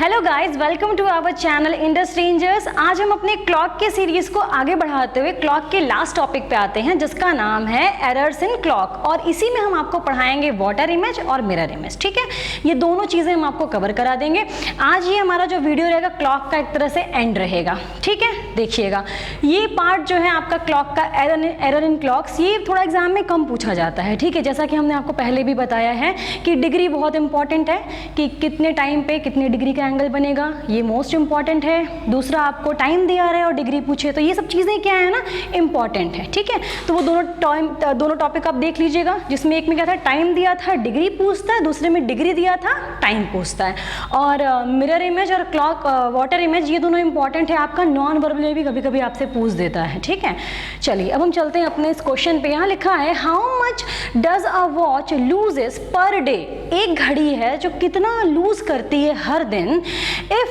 Hello guys, welcome to our channel industry rangers. आज हम अपने क्लॉक के सीरीज को आगे बढ़ाते हुए क्लॉक के लास्ट टॉपिक पे आते हैं, जिसका नाम है एरर्स इन क्लॉक। और इसी में हम आपको पढ़ाएंगे वाटर इमेज और मिरर इमेज। ठीक है, ये दोनों चीजें हम आपको कवर करा देंगे। आज ये हमारा जो वीडियो रहेगा क्लॉक का एक तरह से एंड रहेगा। ठीक है, देखिएगा ये पार्ट जो है आपका क्लॉक का एरर इन क्लॉक्स, ये थोड़ा एग्जाम में कम पूछा जाता है। ठीक है, जैसा कि हमने आपको पहले भी बताया है कि डिग्री बहुत इंपॉर्टेंट है, कि कितने टाइम पे कितने डिग्री का एंगल बनेगा, ये मोस्ट इंपॉर्टेंट है। दूसरा, आपको टाइम दिया रहा है और डिग्री पूछे, तो ये सब चीज़ें क्या है ना, इंपॉर्टेंट है। ठीक है, तो वो दोनों टॉपिक आप देख लीजिएगा, जिसमें एक में क्या था, टाइम दिया था, डिग्री पूछता है, दूसरे में डिग्री दिया था, टाइम पूछता है। और मिरर इमेज और क्लॉक वाटर इमेज, ये दोनों इंपॉर्टेंट है। आपका नॉन वर्बल में भी कभी कभी आपसे पूछ देता है। ठीक है, चलिए अब हम चलते हैं अपने इस क्वेश्चन पे। यहाँ लिखा है, how much does a watch loses per day. एक घड़ी है जो कितना लूज करती है हर दिन, if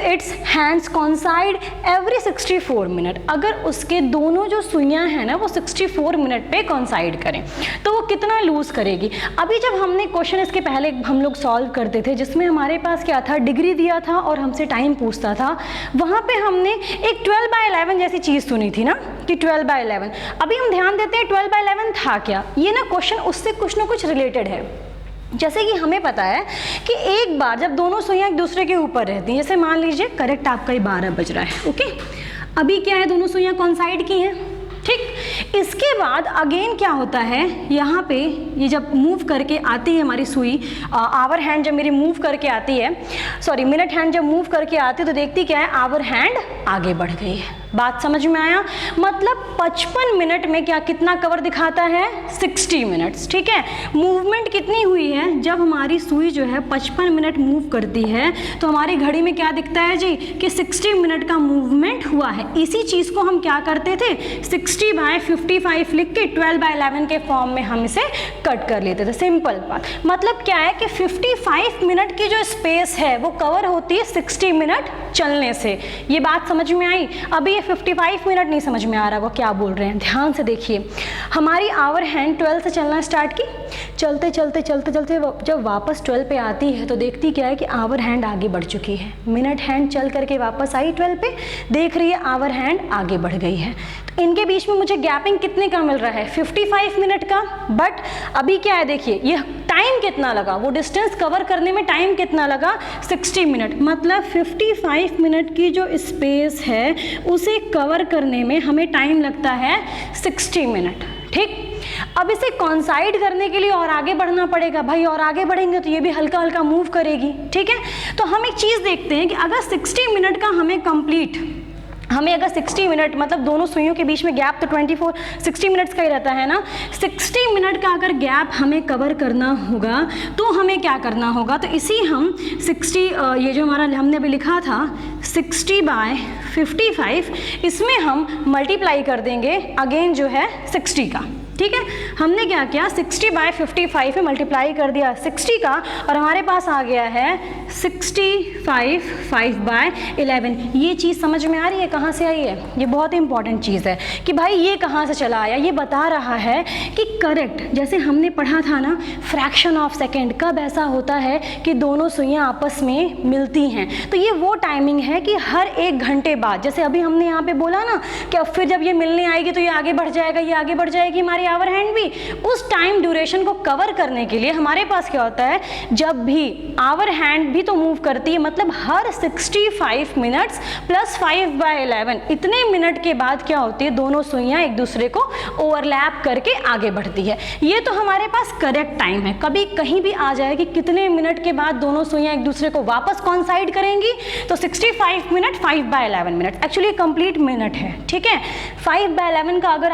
its hands coincide every 64 minute. अगर उसके दोनों जो सुइयां हैं ना वो 64 मिनट पे coincide करें तो वो कितना लूज करेगी। अभी जब हमने क्वेश्चन इसके पहले हम लोग सॉल्व करते थे, जिसमें हमारे पास क्या था, डिग्री दिया था और हमसे टाइम पूछता था, वहाँ पे हमने एक 12/11 जैसी चीज़ सुनी थी ना, कि 12/11। अभी हम ध्यान देते हैं 12/11 था क्या। ये ना क्वेश्चन उससे कुछ ना कुछ रिलेटेड है। जैसे कि हमें पता है कि एक बार जब दोनों सुइयां एक दूसरे के ऊपर रहती हैं, जैसे मान लीजिए करेक्ट आपका 12 बज रहा है, ओके, अभी क्या है, दोनों सुइयां कॉन्साइड की हैं। ठीक, इसके बाद अगेन क्या होता है, यहाँ पे ये जब मूव करके आती है हमारी सुई, आवर हैंड जब मेरी मूव करके आती है, सॉरी मिनट हैंड जब मूव करके आती है, तो देखती क्या है, आवर हैंड आगे बढ़ गई है। बात समझ में आया? मतलब 55 मिनट में क्या कितना कवर दिखाता है, 60 मिनट्स। ठीक है, मूवमेंट कितनी हुई है, जब हमारी सुई जो है 55 मिनट मूव करती है तो हमारी घड़ी में क्या दिखता है जी, कि 60 मिनट का मूवमेंट हुआ है। इसी चीज़ को हम क्या करते थे, 60/55 लिख के 12/11 के फॉर्म में हम इसे कट कर लेते थे। सिंपल बात, मतलब क्या है कि 55 मिनट की जो स्पेस है वो कवर होती है 60 मिनट चलने से। ये बात समझ में आई? अभी 55 मिनट नहीं समझ में आ रहा वो क्या बोल रहे हैं, ध्यान से देखिए। हमारी आवर हैंड 12 से चलना स्टार्ट की, चलते चलते चलते चलते जब वापस 12 पे आती है तो देखती क्या है कि आवर हैंड आगे बढ़ चुकी है। मिनट हैंड चल करके वापस आई 12 पे, देख रही है आवर हैंड आगे बढ़ गई है। तो इनके बीच में मुझे गैपिंग कितने का मिल रहा है, 55 मिनट का। बट अभी क्या है, देखिए ये टाइम कितना लगा, वो डिस्टेंस कवर करने में टाइम कितना लगा, 60 मिनट। मतलब 55 मिनट की जो स्पेस है उसे कवर करने में हमें टाइम लगता है 60 मिनट। ठीक, अब इसे कॉन्साइड करने के लिए और आगे बढ़ना पड़ेगा भाई, और आगे बढ़ेंगे तो ये भी हल्का हल्का मूव करेगी। ठीक है, तो हम एक चीज़ देखते हैं कि अगर 60 मिनट का हमें अगर 60 मिनट, मतलब दोनों सुइयों के बीच में गैप तो 60 मिनट्स का ही रहता है ना, 60 मिनट का अगर गैप हमें कवर करना होगा तो हमें क्या करना होगा, तो इसी हम 60, ये जो हमारा हमने अभी लिखा था 60/55, इसमें हम मल्टीप्लाई कर देंगे अगेन जो है 60 का। ठीक है, हमने क्या किया, 60/55 में मल्टीप्लाई कर दिया 60 का, और हमारे पास आ गया है 65 5/11। ये चीज़ समझ में आ रही है कहाँ से आई है? ये बहुत इंपॉर्टेंट चीज़ है कि भाई ये कहाँ से चला आया। ये बता रहा है कि करेक्ट, जैसे हमने पढ़ा था ना, फ्रैक्शन ऑफ सेकेंड, कब ऐसा होता है कि दोनों सुइयां आपस में मिलती हैं। तो ये वो टाइमिंग है कि हर 1 घंटे बाद, जैसे अभी हमने यहाँ पे बोला ना कि अब फिर जब ये मिलने आएगी तो ये आगे बढ़ जाएगा, ये आगे बढ़ जाएगी हमारी आवर हैंड भी। उस टाइम ड्यूरेशन को कवर करने के लिए हमारे पास क्या होता है, जब भी आवर हैंड भी तो मूव करती है, मतलब हर 65 मिनट्स प्लस 5/11, इतने मिनट के बाद क्या होती है, दोनों सुइयां एक दूसरे को ओवरलैप करके आगे बढ़ती है। ये तो हमारे पास करेक्ट टाइम है। कभी कहीं भी आ जाए कि कितने मिनट के बाद दोनों सुइयां एक दूसरे को वापस कॉन्साइड करेंगी, तो 65 minute 5/11 minute, actually complete minute है। ठीक है, 5/11 का अगर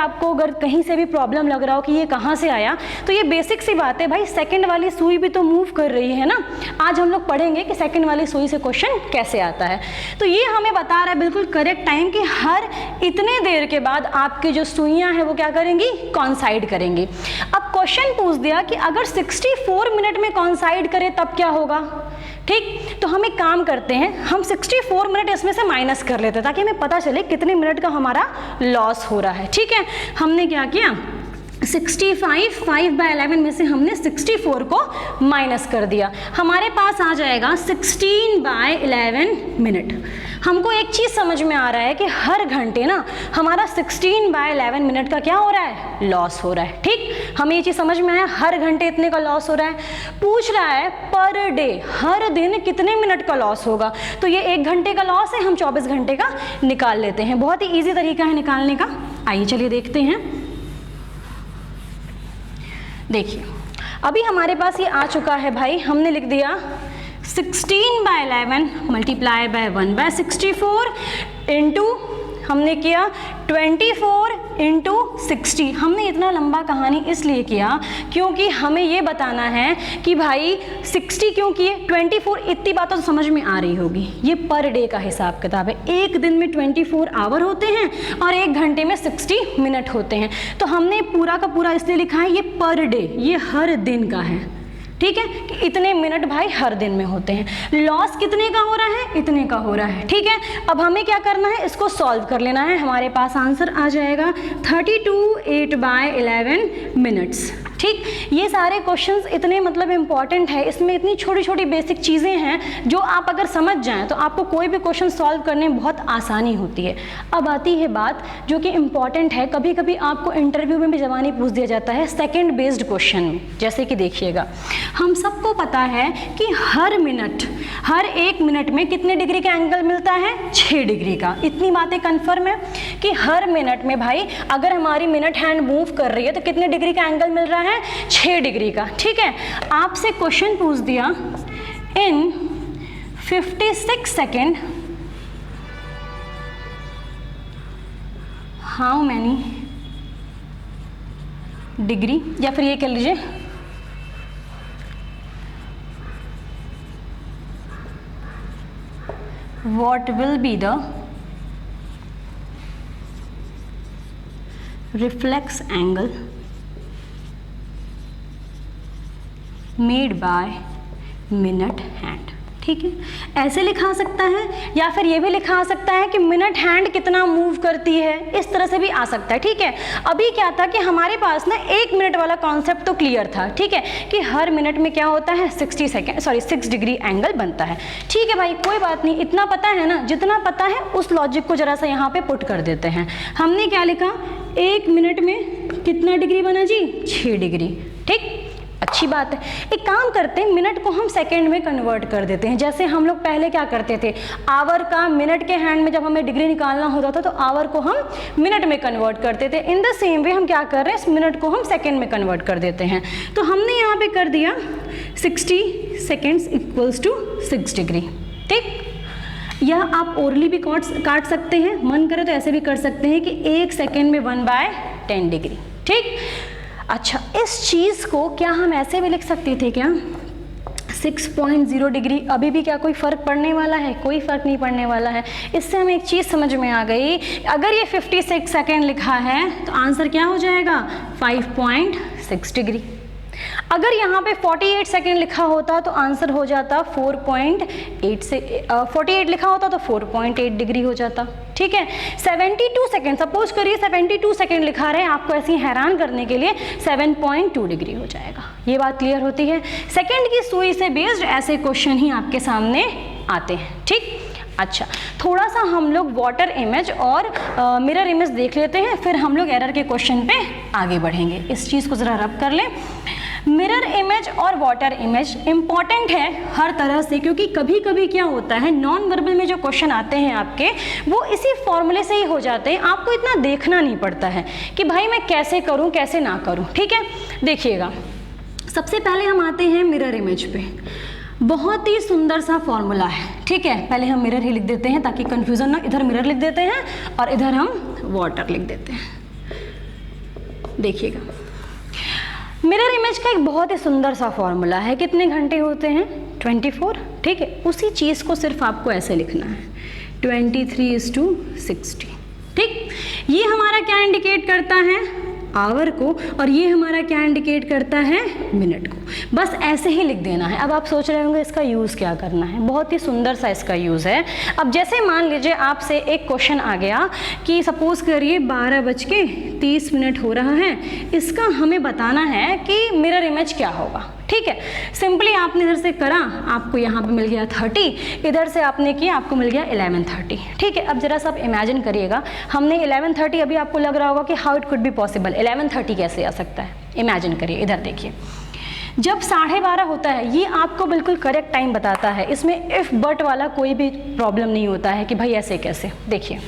कहीं से भी प्रॉब्लम लग रहा हो कि ये कहाँ से आया, तो ये बेसिक सी बात है भाई, सेकंड वाली सुई भी तो मूव कर रही है ना। आज हम लोग पढ़ेंगे कि सेकंड वाली सुई से क्वेश्चन कैसे आता है। तो ये हमें बता रहा है बिल्कुल करेक्ट टाइम कि हर इतने देर के बाद आपकी जो सुइयां हैं वो क्या करेंगी, कॉन्साइड करेंगी। अब क्वेश्चन पूछ दिया कि अगर 64 मिनट में कॉन्साइड करे तब क्या होगा। ठीक, तो हम एक काम करते हैं, हम 64 मिनट इसमें से माइनस कर लेते हैं ताकि हमें पता चले कितने मिनट का हमारा लॉस हो रहा है। ठीक है, हमने क्या किया, 65, 5/11 में से हमने 64 को माइनस कर दिया, हमारे पास आ जाएगा 16/11 मिनट। हमको एक चीज़ समझ में आ रहा है कि हर घंटे ना हमारा 16/11 मिनट का क्या हो रहा है, लॉस हो रहा है। ठीक, हमें ये चीज़ समझ में आया, हर घंटे इतने का लॉस हो रहा है। पूछ रहा है पर डे, हर दिन कितने मिनट का लॉस होगा, तो ये 1 घंटे का लॉस है, हम 24 घंटे का निकाल लेते हैं। बहुत ही ईजी तरीका है निकालने का, आइए चलिए देखते हैं। देखिए अभी हमारे पास ये आ चुका है भाई, हमने लिख दिया 16/11 मल्टीप्लाई बाय 1/64 इंटू हमने किया 24 इंटू 60। हमने इतना लंबा कहानी इसलिए किया क्योंकि हमें ये बताना है कि भाई 60 क्यों किए, 24, इतनी बात तो समझ में आ रही होगी। ये पर डे का हिसाब किताब है, एक दिन में 24 आवर होते हैं और 1 घंटे में 60 मिनट होते हैं। तो हमने पूरा का पूरा इसलिए लिखा है ये पर डे, ये हर दिन का है। ठीक है, कि इतने मिनट भाई हर दिन में होते हैं। लॉस कितने का हो रहा है, इतने का हो रहा है। ठीक है, अब हमें क्या करना है, इसको सॉल्व कर लेना है। हमारे पास आंसर आ जाएगा 32/8/11 मिनट्स। ठीक, ये सारे क्वेश्चंस इतने मतलब इम्पॉर्टेंट है, इसमें इतनी छोटी छोटी बेसिक चीज़ें हैं जो आप अगर समझ जाएं तो आपको कोई भी क्वेश्चन सॉल्व करने में बहुत आसानी होती है। अब आती है बात जो कि इम्पॉर्टेंट है, कभी कभी आपको इंटरव्यू में भी जवानी पूछ दिया जाता है सेकंड बेस्ड क्वेश्चन में। जैसे कि देखिएगा, हम सबको पता है कि हर एक मिनट में कितने डिग्री का एंगल मिलता है, 6 डिग्री का। इतनी बातें कन्फर्म है कि हर मिनट में भाई अगर हमारी मिनट हैंड मूव कर रही है तो कितने डिग्री का एंगल मिल रहा है, 6 डिग्री का। ठीक है, आपसे क्वेश्चन पूछ दिया इन 56 सेकेंड हाउ मैनी डिग्री, या फिर ये कह लीजिए what will be the reflex angle made by minute hand। ठीक है, ऐसे लिखा सकता है या फिर ये भी लिखा सकता है कि मिनट हैंड कितना मूव करती है, इस तरह से भी आ सकता है। ठीक है, अभी क्या था कि हमारे पास ना 1 मिनट वाला कॉन्सेप्ट तो क्लियर था। ठीक है, कि हर मिनट में क्या होता है 6 डिग्री एंगल बनता है। ठीक है भाई, कोई बात नहीं, इतना पता है ना, जितना पता है उस लॉजिक को जरा सा यहाँ पे पुट कर देते हैं। हमने क्या लिखा, 1 मिनट में कितना डिग्री बना जी, 6 डिग्री। ठीक, अच्छी बात है। एक काम करते हैं, मिनट को हम सेकंड में कन्वर्ट कर देते हैं। जैसे हम लोग पहले क्या करते थे, आवर का मिनट के हैंड में जब हमें डिग्री निकालना होता था तो आवर को हम मिनट में कन्वर्ट करते थे। इन द सेम वे हम क्या कर रहे हैं, इस मिनट को हम सेकंड में कन्वर्ट कर देते हैं। तो हमने यहाँ पे कर दिया 60 सेकेंड्स इक्वल्स टू 6 डिग्री। ठीक, या आप ओरली भी काट सकते हैं, मन करे तो ऐसे भी कर सकते हैं कि 1 सेकेंड में 1/10 डिग्री। ठीक, अच्छा, इस चीज़ को क्या हम ऐसे भी लिख सकते थे क्या, 6.0 डिग्री। अभी भी क्या कोई फ़र्क पड़ने वाला है, कोई फ़र्क नहीं पड़ने वाला है। इससे हमें एक चीज़ समझ में आ गई, अगर ये 56 सेकेंड लिखा है तो आंसर क्या हो जाएगा, 5.6 डिग्री। अगर यहाँ पे 48 सेकेंड लिखा होता तो आंसर हो जाता 4.8 से 48 लिखा होता तो 4.8 डिग्री हो जाता। ठीक है, 72 सेकेंड, सपोज करिए 72 सेकेंड लिखा रहे हैं, आपको ऐसे ही हैरान करने के लिए 7.2 डिग्री हो जाएगा। ये बात क्लियर होती है। सेकेंड की सुई से बेस्ड ऐसे क्वेश्चन ही आपके सामने आते हैं। ठीक, अच्छा, थोड़ा सा हम लोग वाटर इमेज और मिरर इमेज देख लेते हैं, फिर हम लोग एरर के क्वेश्चन पे आगे बढ़ेंगे। इस चीज़ को ज़रा रब कर लें। मिरर इमेज और वाटर इमेज इंपॉर्टेंट है हर तरह से, क्योंकि कभी कभी क्या होता है, नॉन वर्बल में जो क्वेश्चन आते हैं आपके, वो इसी फॉर्मूले से ही हो जाते हैं। आपको इतना देखना नहीं पड़ता है कि भाई मैं कैसे करूं कैसे ना करूं। ठीक है, देखिएगा, सबसे पहले हम आते हैं मिरर इमेज पे। बहुत ही सुंदर सा फॉर्मूला है। ठीक है, पहले हम मिरर ही लिख देते हैं ताकि कंफ्यूजन ना, इधर मिरर लिख देते हैं और इधर हम वाटर लिख देते हैं। देखिएगा, मिरर इमेज का एक बहुत ही सुंदर सा फॉर्मूला है। कितने घंटे होते हैं, 24। ठीक है, उसी चीज़ को सिर्फ आपको ऐसे लिखना है, 23:60। ठीक, ये हमारा क्या इंडिकेट करता है, आवर को, और ये हमारा क्या इंडिकेट करता है, मिनट को। बस ऐसे ही लिख देना है। अब आप सोच रहे होंगे इसका यूज़ क्या करना है, बहुत ही सुंदर सा इसका यूज़ है। अब जैसे मान लीजिए आपसे एक क्वेश्चन आ गया कि सपोज करिए 12:30 30 मिनट हो रहा है, इसका हमें बताना है कि मिरर इमेज क्या होगा। ठीक है, सिंपली आपने इधर से करा, आपको यहाँ पे मिल गया 30, इधर से आपने किया, आपको मिल गया 11:30। ठीक है, अब जरा सा आप इमेजिन करिएगा, हमने 11:30, अभी आपको लग रहा होगा कि how it could be possible, 11:30 कैसे आ सकता है। इमेजिन करिए, इधर देखिए, जब 12:30 होता है, ये आपको बिल्कुल करेक्ट टाइम बताता है, इसमें इफ़ बट वाला कोई भी प्रॉब्लम नहीं होता है कि भाई ऐसे कैसे। देखिए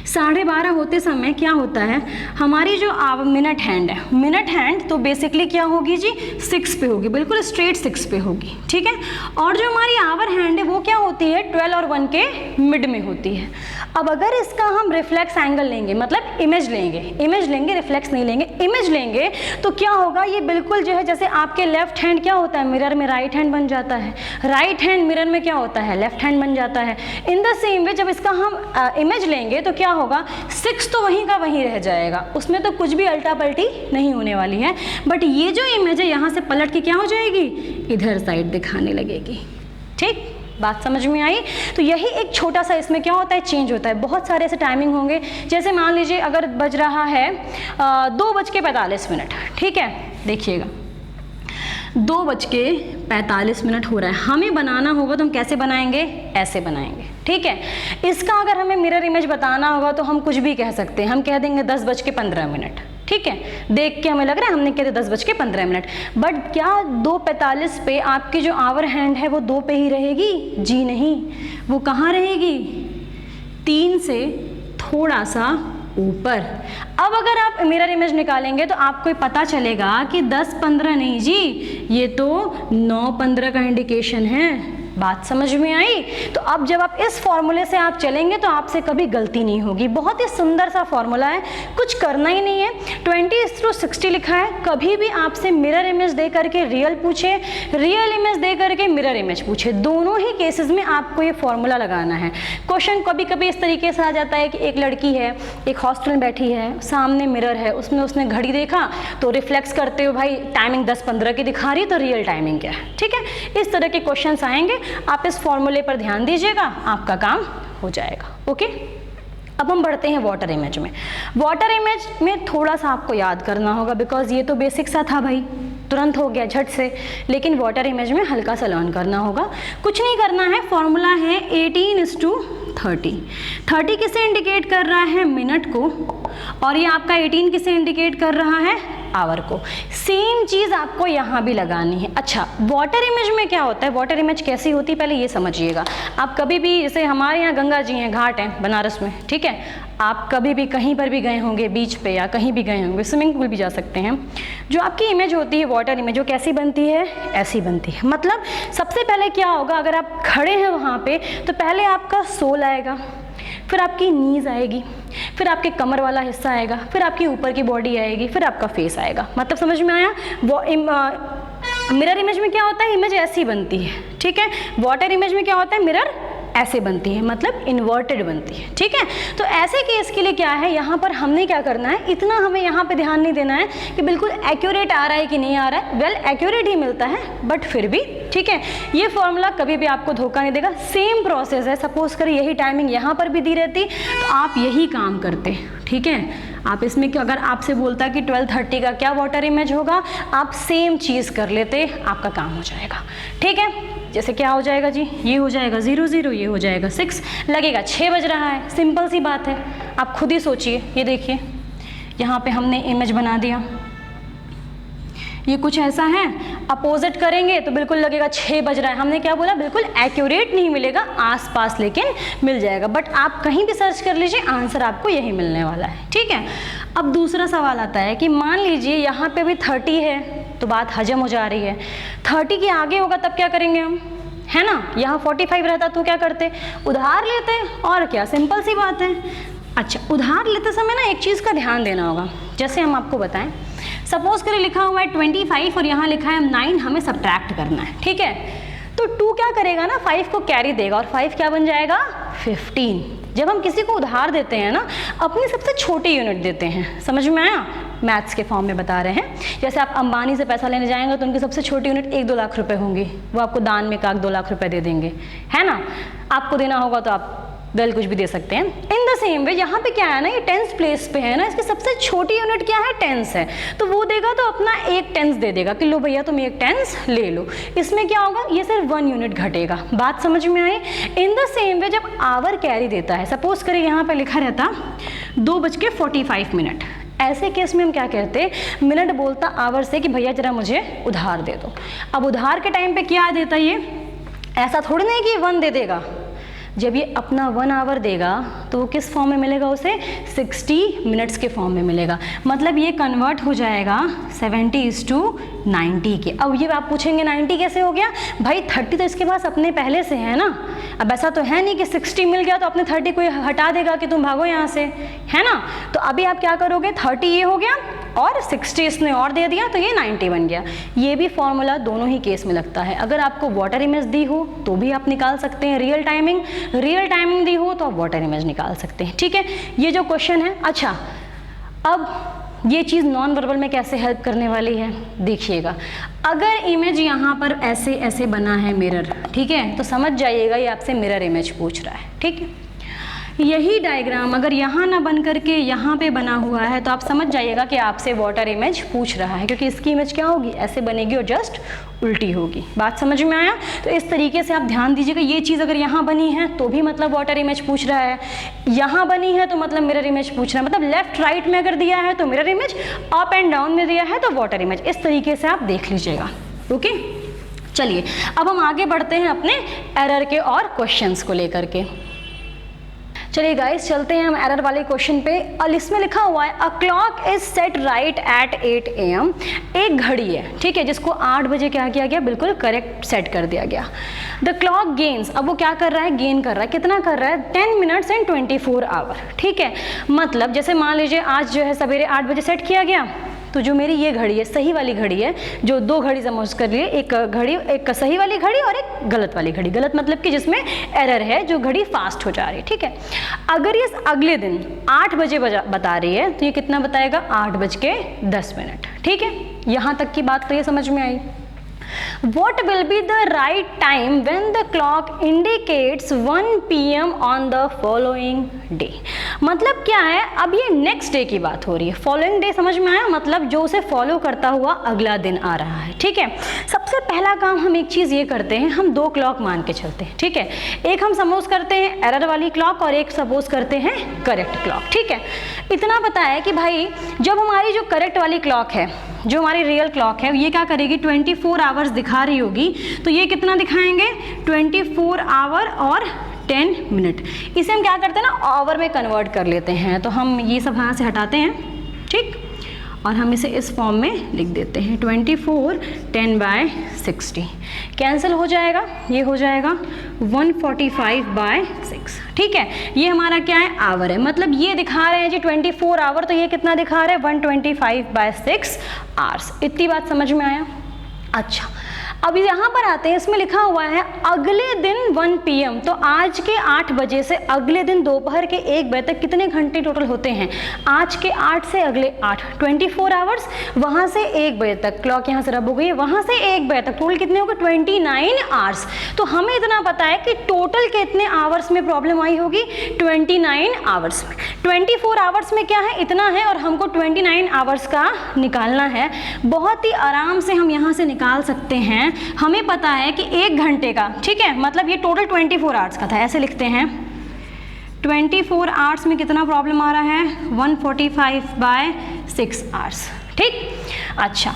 12:30 होते समय क्या होता है, हमारी जो मिनट हैंड है, मिनट हैंड तो बेसिकली क्या होगी जी, 6 पे होगी, बिल्कुल स्ट्रेट 6 पे होगी। ठीक है, और जो हमारी आवर हैंड है वो क्या होती है, 12 और 1 के मिड में होती है। अब अगर इसका हम रिफ्लेक्स एंगल लेंगे, मतलब इमेज लेंगे, रिफ्लेक्स नहीं लेंगे, इमेज लेंगे, तो क्या होगा, ये बिल्कुल जो है जैसे आपके लेफ्ट हैंड क्या होता है, मिरर में राइट हैंड बन जाता है, राइट हैंड मिरर में क्या होता है, लेफ्ट हैंड बन जाता है। इन द सेम वे जब इसका हम इमेज लेंगे तो क्या होगा, 6 तो वहीं का वहीं रह जाएगा, उसमें तो कुछ भी अल्टा पल्टी नहीं होने वाली है। बट ये जो इमेज है यहाँ से पलट के क्या हो जाएगी, इधर साइड दिखाने लगेगी। ठीक, बात समझ में आई। तो यही एक छोटा सा इसमें क्या होता है, चेंज होता है। बहुत सारे ऐसे टाइमिंग होंगे, जैसे मान लीजिए अगर बज रहा है 2:45। ठीक है, देखिएगा 2:45 हो रहा है, हमें बनाना होगा तो हम कैसे बनाएंगे, ऐसे बनाएंगे। ठीक है, इसका अगर हमें मिरर इमेज बताना होगा तो हम कुछ भी कह सकते हैं, हम कह देंगे 10:15। ठीक है, देख के हमें लग रहा है हमने कह दिया 10:15, बट क्या 2:45 पे आपकी जो आवर हैंड है वो 2 पे ही रहेगी, जी नहीं, वो कहाँ रहेगी, 3 से थोड़ा सा ऊपर। अब अगर आप मिरर इमेज निकालेंगे तो आपको पता चलेगा कि 10:15 नहीं जी, ये तो 9:15 का इंडिकेशन है। बात समझ में आई। तो अब जब आप इस फॉर्मूले से आप चलेंगे तो आपसे कभी गलती नहीं होगी। बहुत ही सुंदर सा फॉर्मूला है, कुछ करना ही नहीं है। 20:60 लिखा है, कभी भी आपसे मिरर इमेज दे करके रियल पूछे, रियल इमेज दे करके मिरर इमेज पूछे, दोनों ही केसेस में आपको ये फॉर्मूला लगाना है। क्वेश्चन कभी कभी इस तरीके से आ जाता है कि एक लड़की है, एक हॉस्टल में बैठी है, सामने मिरर है, उसमें उसने घड़ी देखा तो रिफ्लेक्स करते हुए भाई टाइमिंग 10:15 की दिखा रही, तो रियल टाइमिंग क्या है। ठीक है, इस तरह के क्वेश्चन आएंगे, आप इस फॉर्मूले पर ध्यान दीजिएगा, आपका काम हो जाएगा। ओके, अब हम बढ़ते हैं वाटर इमेज में। वाटर इमेज में थोड़ा सा आपको याद करना होगा, बिकॉज ये तो बेसिक सा था भाई, तुरंत हो गया झट से, लेकिन वाटर इमेज में हल्का सा लर्न करना होगा। कुछ नहीं करना है, फॉर्मूला है 18:30। 30 किसे इंडिकेट कर रहा है, मिनट को, और ये आपका 18 किसे इंडिकेट कर रहा है, आवर को। सेम चीज़ आपको यहाँ भी लगानी है। अच्छा, वाटर इमेज में क्या होता है, वाटर इमेज कैसी होती है पहले ये समझिएगा। आप कभी भी, जैसे हमारे यहाँ गंगा जी हैं, घाट हैं बनारस में, ठीक है, आप कभी भी कहीं पर भी गए होंगे, बीच पे या कहीं भी गए होंगे, स्विमिंग पूल भी जा सकते हैं, जो आपकी इमेज होती है वाटर इमेज, वो कैसी बनती है, ऐसी बनती है। मतलब सबसे पहले क्या होगा, अगर आप खड़े हैं वहाँ पे तो पहले आपका सोल आएगा, फिर आपकी नीज आएगी, फिर आपके कमर वाला हिस्सा आएगा, फिर आपकी ऊपर की बॉडी आएगी, फिर आपका फेस आएगा। मतलब समझ में आया। वो मिरर इमेज में क्या होता है, इमेज ऐसी बनती है। ठीक है, वाटर इमेज में क्या होता है, मिरर ऐसे बनती है, मतलब इन्वर्टेड बनती है। ठीक है, तो ऐसे केस के लिए क्या है, यहाँ पर हमने क्या करना है, इतना हमें यहाँ पे ध्यान नहीं देना है कि बिल्कुल एक्यूरेट आ रहा है कि नहीं आ रहा है। वेल एक्यूरेट ही मिलता है, बट फिर भी ठीक है, ये फॉर्मूला कभी भी आपको धोखा नहीं देगा। सेम प्रोसेस है, सपोज करें यही टाइमिंग यहाँ पर भी दी रहती तो आप यही काम करते। ठीक है, आप इसमें अगर आपसे बोलता कि 12:30 का क्या वाटर इमेज होगा, आप सेम चीज़ कर लेते, आपका काम हो जाएगा। ठीक है, जैसे क्या हो जाएगा जी, ये हो जाएगा 00, ये हो जाएगा 6, लगेगा 6 बज रहा है। सिंपल सी बात है, आप खुद ही सोचिए। ये देखिए, यहाँ पे हमने इमेज बना दिया, ये कुछ ऐसा है, अपोजिट करेंगे तो बिल्कुल लगेगा 6 बज रहा है। हमने क्या बोला, बिल्कुल एक्यूरेट नहीं मिलेगा, आसपास लेकिन मिल जाएगा। बट आप कहीं भी सर्च कर लीजिए, आंसर आपको यही मिलने वाला है। ठीक है, अब दूसरा सवाल आता है कि मान लीजिए यहाँ पे भी 30 है, तो बात हजम हो जा रही है। 30 के आगे होगा तब क्या करेंगे हम, है ना, यहाँ 45 रहता तो क्या करते, उधार लेते, और क्या, सिंपल सी बात है। अच्छा, उधार लेते समय ना एक चीज़ का ध्यान देना होगा। जैसे हम आपको बताएं, सपोज करें लिखा हुआ है 25 और यहाँ लिखा है 9, हमें सब्ट्रैक्ट करना है। ठीक है, तो 2 क्या करेगा ना, 5 को कैरी देगा, और 5 क्या बन जाएगा, 15। जब हम किसी को उधार देते हैं ना, अपनी सबसे छोटी यूनिट देते हैं। समझ में आया, मैथ्स के फॉर्म में बता रहे हैं। जैसे आप अंबानी से पैसा लेने जाएंगे तो उनकी सबसे छोटी यूनिट 1-2 लाख रुपए होंगी, वो आपको दान में 1-2 लाख रुपए दे देंगे, है ना। आपको देना होगा तो आप वेल कुछ भी दे सकते हैं। इन द सेम वे यहाँ पे क्या है ना, ये टेंस प्लेस पे है ना, इसकी सबसे छोटी यूनिट क्या है, टेंस है, तो वो देगा तो अपना एक टेंस दे देगा कि लो भैया तुम एक टेंस ले लो। इसमें क्या होगा, ये सिर्फ 1 यूनिट घटेगा। बात समझ में आई। इन द सेम वे जब आवर कैरी देता है, सपोज करें यहाँ पे लिखा रहता 2:45, ऐसे केस में हम क्या कहते हैं, मिनट बोलता आवर से कि भैया जरा मुझे उधार दे दो। अब उधार के टाइम पे क्या देता ये, ऐसा थोड़ी नहीं कि 1 दे देगा, जब ये अपना 1 आवर देगा तो वो किस फॉर्म में मिलेगा, उसे 60 मिनट्स के फॉर्म में मिलेगा। मतलब ये कन्वर्ट हो जाएगा 70:90 के। अब ये आप पूछेंगे 90 कैसे हो गया, भाई 30 तो इसके पास अपने पहले से है ना। अब ऐसा तो है नहीं कि 60 मिल गया तो अपने 30 कोई हटा देगा कि तुम भागो यहाँ से, है ना। तो अभी आप क्या करोगे, 30 ये हो गया और 60 इसने और दे दिया तो ये 90 बन गया। ये भी फॉर्मूला दोनों ही केस में लगता है। अगर आपको वाटर इमेज दी हो तो भी आप निकाल सकते हैं, रियल टाइमिंग दी हो तो आप वाटर इमेज निकाल सकते हैं, ठीक है। ये जो क्वेश्चन है, अच्छा अब ये चीज़ नॉन वर्बल में कैसे हेल्प करने वाली है, देखिएगा। अगर इमेज यहाँ पर ऐसे ऐसे बना है मिरर, ठीक है, तो समझ जाइएगा ये आपसे मिरर इमेज पूछ रहा है, ठीक है। यही डायग्राम अगर यहाँ ना बन करके यहाँ पे बना हुआ है तो आप समझ जाइएगा कि आपसे वाटर इमेज पूछ रहा है, क्योंकि इसकी इमेज क्या होगी, ऐसे बनेगी और जस्ट उल्टी होगी। बात समझ में आया। तो इस तरीके से आप ध्यान दीजिएगा, ये चीज़ अगर यहाँ बनी है तो भी मतलब वाटर इमेज पूछ रहा है, यहाँ बनी है तो मतलब मिरर इमेज पूछ रहा है। मतलब लेफ्ट राइट में अगर दिया है तो mirror image, up and down में दिया है तो वाटर इमेज। इस तरीके से आप देख लीजिएगा, ओके। चलिए अब हम आगे बढ़ते हैं अपने एरर के और क्वेश्चंस को लेकर के। चलिए गाइस चलते हैं हम एरर वाले क्वेश्चन पे। और इसमें लिखा हुआ है a clock is set right at 8 AM। एक घड़ी है, ठीक है, जिसको 8 बजे क्या किया गया, बिल्कुल करेक्ट सेट कर दिया गया। द क्लॉक गेन्स, अब वो क्या कर रहा है, गेन कर रहा है, कितना कर रहा है, 10 मिनट्स एंड 24 आवर, ठीक है। मतलब जैसे मान लीजिए आज जो है सवेरे 8 बजे सेट किया गया, तो जो मेरी ये घड़ी है, सही वाली घड़ी है, जो 2 घड़ी समझ कर लिए, एक घड़ी, एक सही वाली घड़ी और एक गलत वाली घड़ी। गलत मतलब कि जिसमें एरर है, जो घड़ी फास्ट हो जा रही है, ठीक है। अगर ये अगले दिन 8 बजे बता रही है तो ये कितना बताएगा, 8:10, ठीक है। यहाँ तक की बात तो ये समझ में आई। What will be the right time when the clock indicates 1 PM on the following day? मतलब क्या है, अब ये नेक्स्ट डे की बात हो रही है। फॉलोइंग डे समझ में आया, मतलब जो उसे फॉलो करता हुआ अगला दिन आ रहा है, ठीक है। सबसे पहला काम हम एक चीज़ ये करते हैं, हम 2 क्लॉक मान के चलते हैं, ठीक है। एक हम सपोज करते हैं एरर वाली क्लॉक और एक सपोज करते हैं करेक्ट क्लॉक, ठीक है। इतना पता है कि भाई जब हमारी जो करेक्ट वाली क्लॉक है, जो हमारी रियल क्लॉक है, ये क्या करेगी, 24 आवर्स दिखा रही होगी, तो ये कितना दिखाएंगे, 24 आवर और 10 मिनट। इसे हम क्या करते हैं ना, आवर में कन्वर्ट कर लेते हैं। तो हम ये सब यहाँ से हटाते हैं, ठीक, और हम इसे इस फॉर्म में लिख देते हैं 24 10/60। कैंसिल हो जाएगा, ये हो जाएगा 145/6, ठीक है। ये हमारा क्या है, आवर है। मतलब ये दिखा रहे हैं जी 24 आवर, तो ये कितना दिखा रहे हैं, 125/6 आवर्स। इतनी बात समझ में आया। अच्छा अब यहाँ पर आते हैं, इसमें लिखा हुआ है अगले दिन 1 PM, तो आज के 8 बजे से अगले दिन दोपहर के 1 बजे तक कितने घंटे टोटल होते हैं, आज के 8 से अगले 8, 24 आवर्स, वहाँ से 1 बजे तक, क्लॉक यहाँ से रब हो गई है, वहाँ से 1 बजे तक टोटल कितने हो गए, 29 आवर्स। तो हमें इतना पता है कि टोटल कितने आवर्स में प्रॉब्लम आई होगी, 29 आवर्स में। 24 आवर्स में क्या है, इतना है, और हमको 29 आवर्स का निकालना है। बहुत ही आराम से हम यहाँ से निकाल सकते हैं। हमें पता है कि 1 घंटे का, ठीक है, मतलब ये टोटल 24 आवर्स का था, ऐसे लिखते हैं 24 आवर्स में कितना प्रॉब्लम आ रहा है, 145/6 आवर्स, ठीक। अच्छा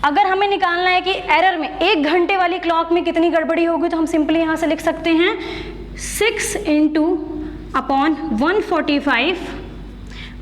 अगर हमें निकालना है कि एरर में 1 घंटे वाली क्लॉक में कितनी गड़बड़ी होगी, तो हम सिंपली यहाँ से लिख सकते हैं 6 × 145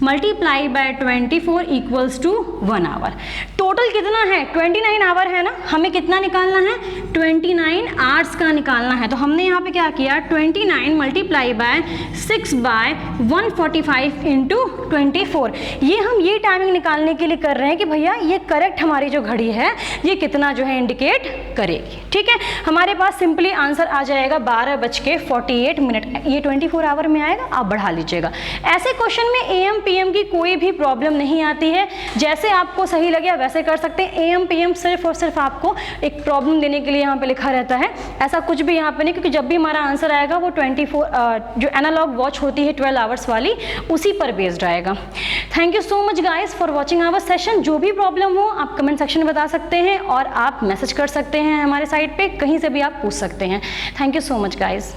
multiply by 24 equals to 1 hour. Total कितना है, 29 आवर है ना, हमें कितना निकालना है, 29 आवर्स का निकालना है। तो हमने यहाँ पे क्या किया, 29 मल्टीप्लाई बाय 6/145 × 24। ये हम ये टाइमिंग निकालने के लिए कर रहे हैं कि भैया ये करेक्ट हमारी जो घड़ी है ये कितना जो है इंडिकेट करेगी, ठीक है। हमारे पास सिंपली आंसर आ जाएगा 12:48। ये 24 आवर में आएगा, आप बढ़ा लीजिएगा। ऐसे क्वेश्चन में AM PM की कोई भी प्रॉब्लम नहीं आती है, जैसे आपको सही लगे वैसे कर सकते हैं। AM PM सिर्फ और सिर्फ आपको एक प्रॉब्लम देने के लिए यहाँ पे लिखा रहता है, ऐसा कुछ भी यहाँ पे नहीं, क्योंकि जब भी हमारा आंसर आएगा वो 24 जो एनालॉग वॉच होती है 12 आवर्स वाली, उसी पर बेस्ड आएगा। Thank you so much guys for watching our session. जो भी प्रॉब्लम हो आप कमेंट सेक्शन में बता सकते हैं और आप मैसेज कर सकते हैं हमारे साइट पे, कहीं से भी आप पूछ सकते हैं। Thank you so much guys.